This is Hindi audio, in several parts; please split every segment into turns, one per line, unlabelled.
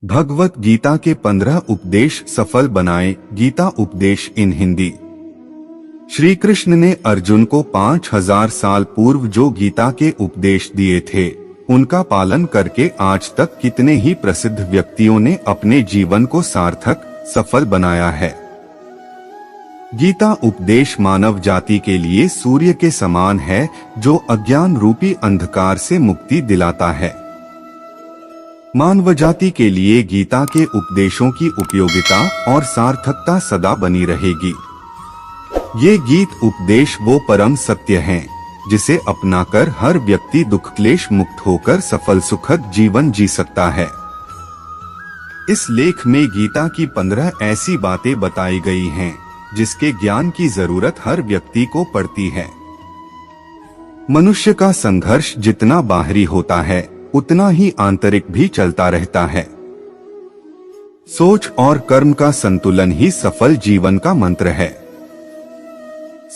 भगवत गीता के 15 उपदेश सफल बनाए। गीता उपदेश इन हिंदी। श्री कृष्ण ने अर्जुन को 5000 साल पूर्व जो गीता के उपदेश दिए थे, उनका पालन करके आज तक कितने ही प्रसिद्ध व्यक्तियों ने अपने जीवन को सार्थक सफल बनाया है। गीता उपदेश मानव जाति के लिए सूर्य के समान है, जो अज्ञान रूपी अंधकार से मुक्ति दिलाता है। मानव जाति के लिए गीता के उपदेशों की उपयोगिता और सार्थकता सदा बनी रहेगी। ये गीत उपदेश वो परम सत्य हैं, जिसे अपनाकर हर व्यक्ति दुख क्लेश मुक्त होकर सफल सुखद जीवन जी सकता है। इस लेख में गीता की 15 ऐसी बातें बताई गई हैं, जिसके ज्ञान की जरूरत हर व्यक्ति को पड़ती है। मनुष्य का संघर्ष जितना बाहरी होता है, उतना ही आंतरिक भी चलता रहता है। सोच और कर्म का संतुलन ही सफल जीवन का मंत्र है।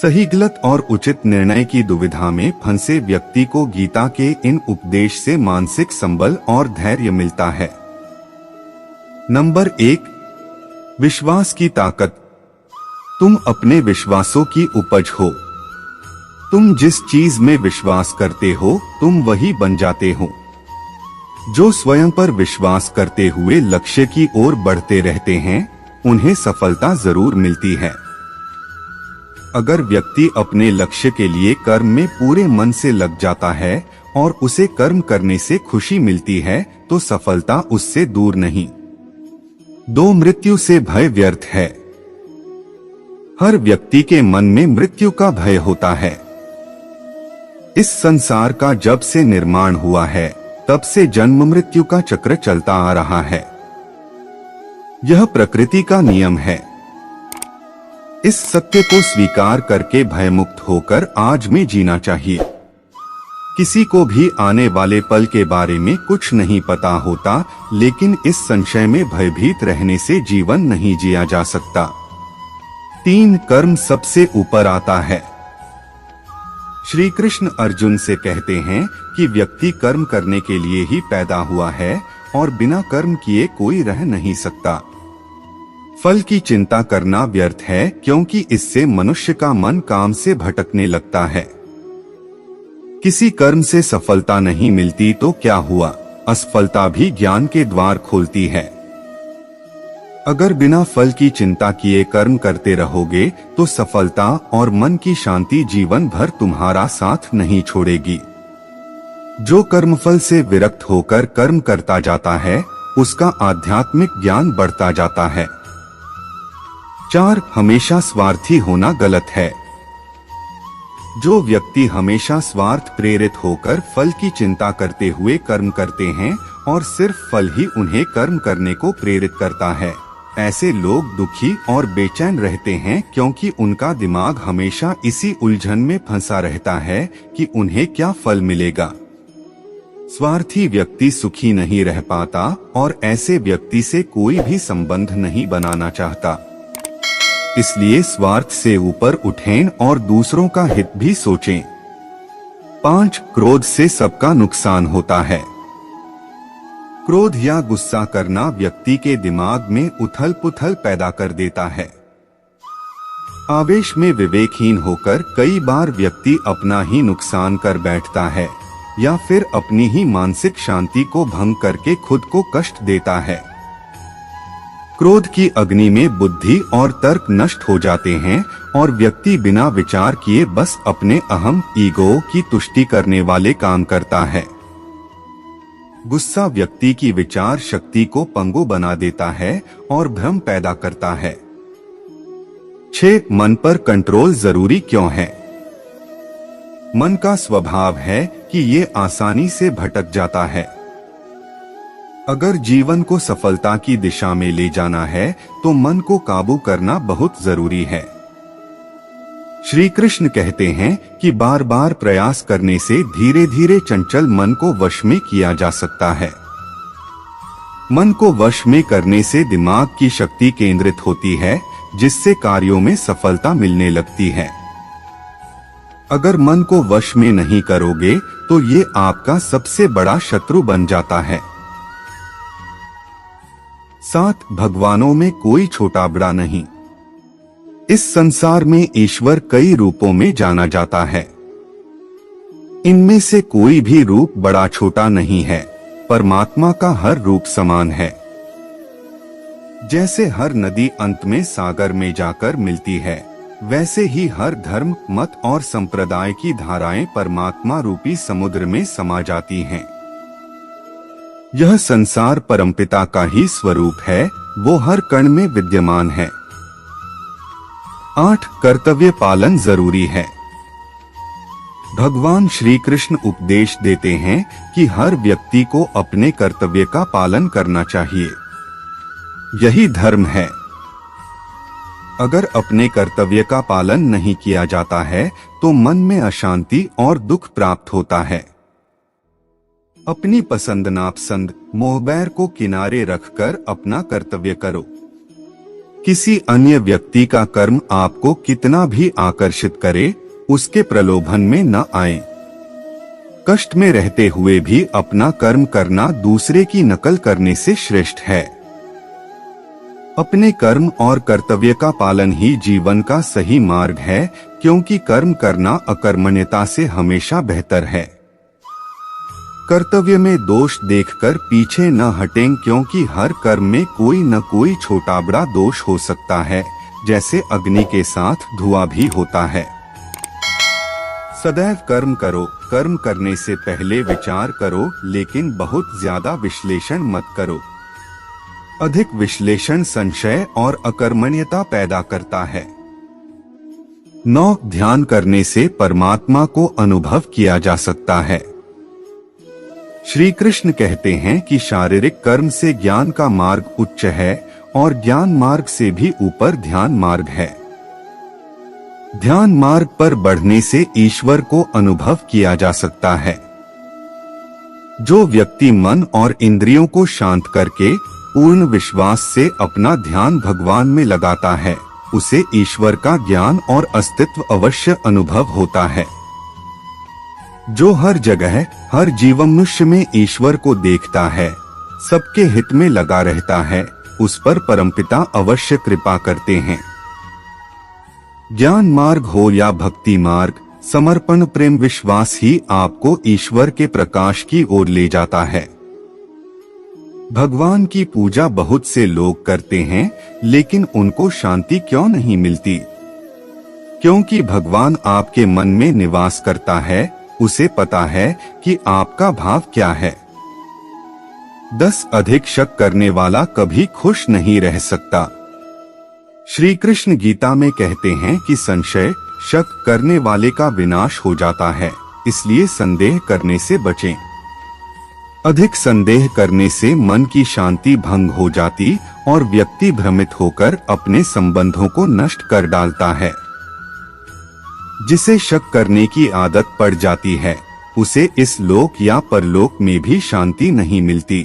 सही गलत और उचित निर्णय की दुविधा में फंसे व्यक्ति को गीता के इन उपदेश से मानसिक संबल और धैर्य मिलता है। नंबर 1, विश्वास की ताकत। तुम अपने विश्वासों की उपज हो। तुम जिस चीज में विश्वास करते हो, तुम वही बन जाते हो। जो स्वयं पर विश्वास करते हुए लक्ष्य की ओर बढ़ते रहते हैं, उन्हें सफलता जरूर मिलती है। अगर व्यक्ति अपने लक्ष्य के लिए कर्म में पूरे मन से लग जाता है और उसे कर्म करने से खुशी मिलती है, तो सफलता उससे दूर नहीं। 2, मृत्यु से भय व्यर्थ है। हर व्यक्ति के मन में मृत्यु का भय होता है। इस संसार का जब से निर्माण हुआ है, तब से जन्म मृत्यु का चक्र चलता आ रहा है। यह प्रकृति का नियम है। इस सत्य को स्वीकार करके भयमुक्त होकर आज में जीना चाहिए। किसी को भी आने वाले पल के बारे में कुछ नहीं पता होता, लेकिन इस संशय में भयभीत रहने से जीवन नहीं जिया जा सकता। 3, कर्म सबसे ऊपर आता है। श्री कृष्ण अर्जुन से कहते हैं कि व्यक्ति कर्म करने के लिए ही पैदा हुआ है और बिना कर्म किए कोई रह नहीं सकता। फल की चिंता करना व्यर्थ है, क्योंकि इससे मनुष्य का मन काम से भटकने लगता है। किसी कर्म से सफलता नहीं मिलती तो क्या हुआ, असफलता भी ज्ञान के द्वार खोलती है। अगर बिना फल की चिंता किए कर्म करते रहोगे, तो सफलता और मन की शांति जीवन भर तुम्हारा साथ नहीं छोड़ेगी। जो कर्मफल से विरक्त होकर कर्म करता जाता है, उसका आध्यात्मिक ज्ञान बढ़ता जाता है। 4, हमेशा स्वार्थी होना गलत है। जो व्यक्ति हमेशा स्वार्थ प्रेरित होकर फल की चिंता करते हुए कर्म करते हैं और सिर्फ फल ही उन्हें कर्म करने को प्रेरित करता है, ऐसे लोग दुखी और बेचैन रहते हैं, क्योंकि उनका दिमाग हमेशा इसी उलझन में फंसा रहता है कि उन्हें क्या फल मिलेगा। स्वार्थी व्यक्ति सुखी नहीं रह पाता और ऐसे व्यक्ति से कोई भी संबंध नहीं बनाना चाहता। इसलिए स्वार्थ से ऊपर उठें और दूसरों का हित भी सोचें। 5, क्रोध से सबका नुकसान होता है। क्रोध या गुस्सा करना व्यक्ति के दिमाग में उथल पुथल पैदा कर देता है। आवेश में विवेकहीन होकर कई बार व्यक्ति अपना ही नुकसान कर बैठता है, या फिर अपनी ही मानसिक शांति को भंग करके खुद को कष्ट देता है। क्रोध की अग्नि में बुद्धि और तर्क नष्ट हो जाते हैं और व्यक्ति बिना विचार किए बस अपने अहम ईगो की तुष्टि करने वाले काम करता है। गुस्सा व्यक्ति की विचार शक्ति को पंगु बना देता है और भ्रम पैदा करता है। 6, मन पर कंट्रोल जरूरी क्यों है। मन का स्वभाव है कि ये आसानी से भटक जाता है। अगर जीवन को सफलता की दिशा में ले जाना है, तो मन को काबू करना बहुत जरूरी है। श्री कृष्ण कहते हैं कि बार बार प्रयास करने से धीरे धीरे चंचल मन को वश में किया जा सकता है। मन को वश में करने से दिमाग की शक्ति केंद्रित होती है, जिससे कार्यों में सफलता मिलने लगती है। अगर मन को वश में नहीं करोगे, तो ये आपका सबसे बड़ा शत्रु बन जाता है। 7 भगवानों में कोई छोटा बड़ा नहीं। इस संसार में ईश्वर कई रूपों में जाना जाता है। इनमें से कोई भी रूप बड़ा छोटा नहीं है। परमात्मा का हर रूप समान है। जैसे हर नदी अंत में सागर में जाकर मिलती है, वैसे ही हर धर्म, मत और संप्रदाय की धाराएं परमात्मा रूपी समुद्र में समा जाती हैं। यह संसार परमपिता का ही स्वरूप है। वो हर कण में विद्यमान है। 8 कर्तव्य पालन जरूरी है। भगवान श्री कृष्ण उपदेश देते हैं कि हर व्यक्ति को अपने कर्तव्य का पालन करना चाहिए। यही धर्म है। अगर अपने कर्तव्य का पालन नहीं किया जाता है तो मन में अशांति और दुख प्राप्त होता है। अपनी पसंद नापसंद, मोहबैर को किनारे रखकर अपना कर्तव्य करो। किसी अन्य व्यक्ति का कर्म आपको कितना भी आकर्षित करे, उसके प्रलोभन में न आए। कष्ट में रहते हुए भी अपना कर्म करना दूसरे की नकल करने से श्रेष्ठ है। अपने कर्म और कर्तव्य का पालन ही जीवन का सही मार्ग है, क्योंकि कर्म करना अकर्मण्यता से हमेशा बेहतर है। कर्तव्य में दोष देखकर पीछे न हटें, क्योंकि हर कर्म में कोई न कोई छोटा बड़ा दोष हो सकता है। जैसे अग्नि के साथ धुआं भी होता है। सदैव कर्म करो। कर्म करने से पहले विचार करो, लेकिन बहुत ज्यादा विश्लेषण मत करो। अधिक विश्लेषण संशय और अकर्मण्यता पैदा करता है। 9 ध्यान करने से परमात्मा को अनुभव किया जा सकता है। श्री कृष्ण कहते हैं कि शारीरिक कर्म से ज्ञान का मार्ग उच्च है और ज्ञान मार्ग से भी ऊपर ध्यान मार्ग है। ध्यान मार्ग पर बढ़ने से ईश्वर को अनुभव किया जा सकता है। जो व्यक्ति मन और इंद्रियों को शांत करके पूर्ण विश्वास से अपना ध्यान भगवान में लगाता है, उसे ईश्वर का ज्ञान और अस्तित्व अवश्य अनुभव होता है। जो हर जगह, हर जीवमनुष्य में ईश्वर को देखता है, सबके हित में लगा रहता है, उस पर परमपिता अवश्य कृपा करते हैं। ज्ञान मार्ग हो या भक्ति मार्ग, समर्पण प्रेम विश्वास ही आपको ईश्वर के प्रकाश की ओर ले जाता है। भगवान की पूजा बहुत से लोग करते हैं, लेकिन उनको शांति क्यों नहीं मिलती? क्योंकि भगवान आपके मन में निवास करता है। उसे पता है कि आपका भाव क्या है। 10 अधिक शक करने वाला कभी खुश नहीं रह सकता। श्री कृष्ण गीता में कहते हैं कि संशय, शक करने वाले का विनाश हो जाता है, इसलिए संदेह करने से बचें। अधिक संदेह करने से मन की शांति भंग हो जाती और व्यक्ति भ्रमित होकर अपने संबंधों को नष्ट कर डालता है। जिसे शक करने की आदत पड़ जाती है, उसे इस लोक या परलोक में भी शांति नहीं मिलती।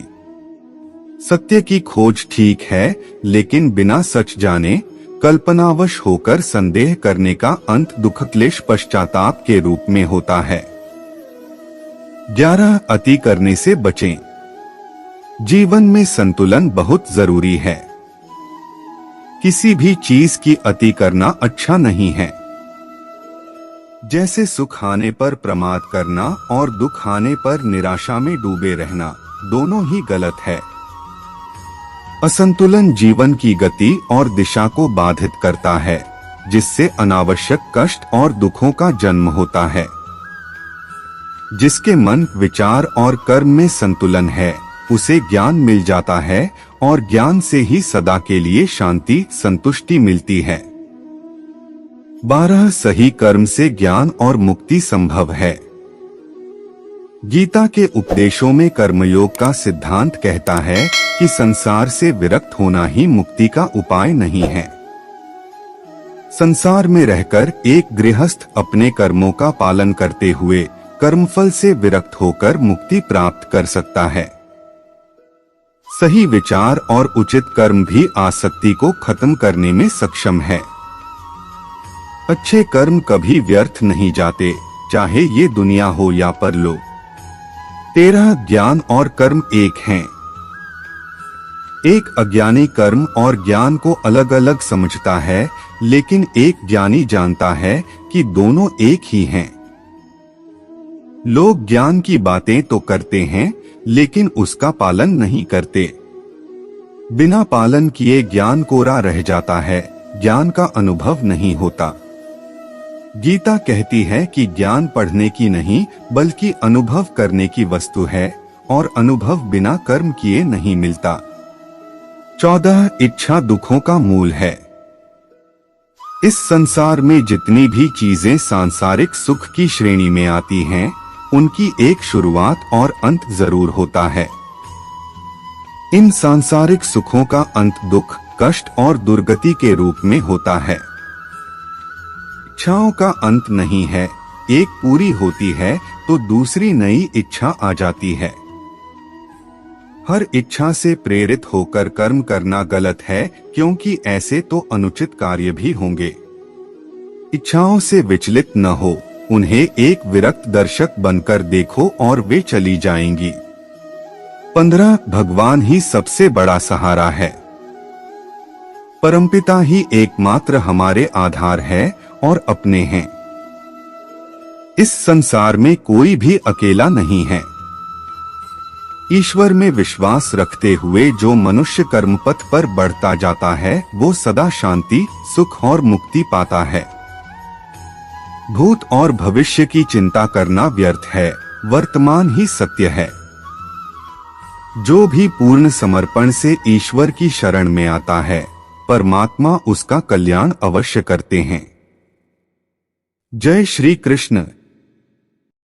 सत्य की खोज ठीक है, लेकिन बिना सच जाने कल्पनावश होकर संदेह करने का अंत दुख क्लेश पश्चाताप के रूप में होता है। 11 अति करने से बचें। जीवन में संतुलन बहुत जरूरी है। किसी भी चीज की अति करना अच्छा नहीं है। जैसे सुख आने पर प्रमाद करना और दुख आने पर निराशा में डूबे रहना, दोनों ही गलत है। असंतुलन जीवन की गति और दिशा को बाधित करता है, जिससे अनावश्यक कष्ट और दुखों का जन्म होता है। जिसके मन, विचार और कर्म में संतुलन है, उसे ज्ञान मिल जाता है और ज्ञान से ही सदा के लिए शांति, संतुष्टि मिलती है। 12 सही कर्म से ज्ञान और मुक्ति संभव है। गीता के उपदेशों में कर्मयोग का सिद्धांत कहता है कि संसार से विरक्त होना ही मुक्ति का उपाय नहीं है। संसार में रहकर एक गृहस्थ अपने कर्मों का पालन करते हुए कर्मफल से विरक्त होकर मुक्ति प्राप्त कर सकता है। सही विचार और उचित कर्म भी आसक्ति को खत्म करने में सक्षम है। अच्छे कर्म कभी व्यर्थ नहीं जाते, चाहे ये दुनिया हो या परलोक। 13 ज्ञान और कर्म एक हैं। एक अज्ञानी कर्म और ज्ञान को अलग अलग समझता है, लेकिन एक ज्ञानी जानता है कि दोनों एक ही हैं। लोग ज्ञान की बातें तो करते हैं, लेकिन उसका पालन नहीं करते। बिना पालन किए ज्ञान कोरा रह जाता है, ज्ञान का अनुभव नहीं होता। गीता कहती है कि ज्ञान पढ़ने की नहीं बल्कि अनुभव करने की वस्तु है, और अनुभव बिना कर्म किए नहीं मिलता। 14 इच्छा दुखों का मूल है। इस संसार में जितनी भी चीजें सांसारिक सुख की श्रेणी में आती हैं, उनकी एक शुरुआत और अंत जरूर होता है। इन सांसारिक सुखों का अंत दुख, कष्ट और दुर्गति के रूप में होता है। इच्छाओं का अंत नहीं है, एक पूरी होती है तो दूसरी नई इच्छा आ जाती है। हर इच्छा से प्रेरित होकर कर्म करना गलत है, क्योंकि ऐसे तो अनुचित कार्य भी होंगे। इच्छाओं से विचलित न हो, उन्हें एक विरक्त दर्शक बनकर देखो और वे चली जाएंगी। 15 भगवान ही सबसे बड़ा सहारा है। परमपिता ही एकमात्र हमारे आधार है और अपने हैं। इस संसार में कोई भी अकेला नहीं है। ईश्वर में विश्वास रखते हुए जो मनुष्य कर्मपथ पर बढ़ता जाता है, वो सदा शांति, सुख और मुक्ति पाता है। भूत और भविष्य की चिंता करना व्यर्थ है, वर्तमान ही सत्य है। जो भी पूर्ण समर्पण से ईश्वर की शरण में आता है, परमात्मा उसका कल्याण अवश्य करते हैं। जय श्री कृष्ण।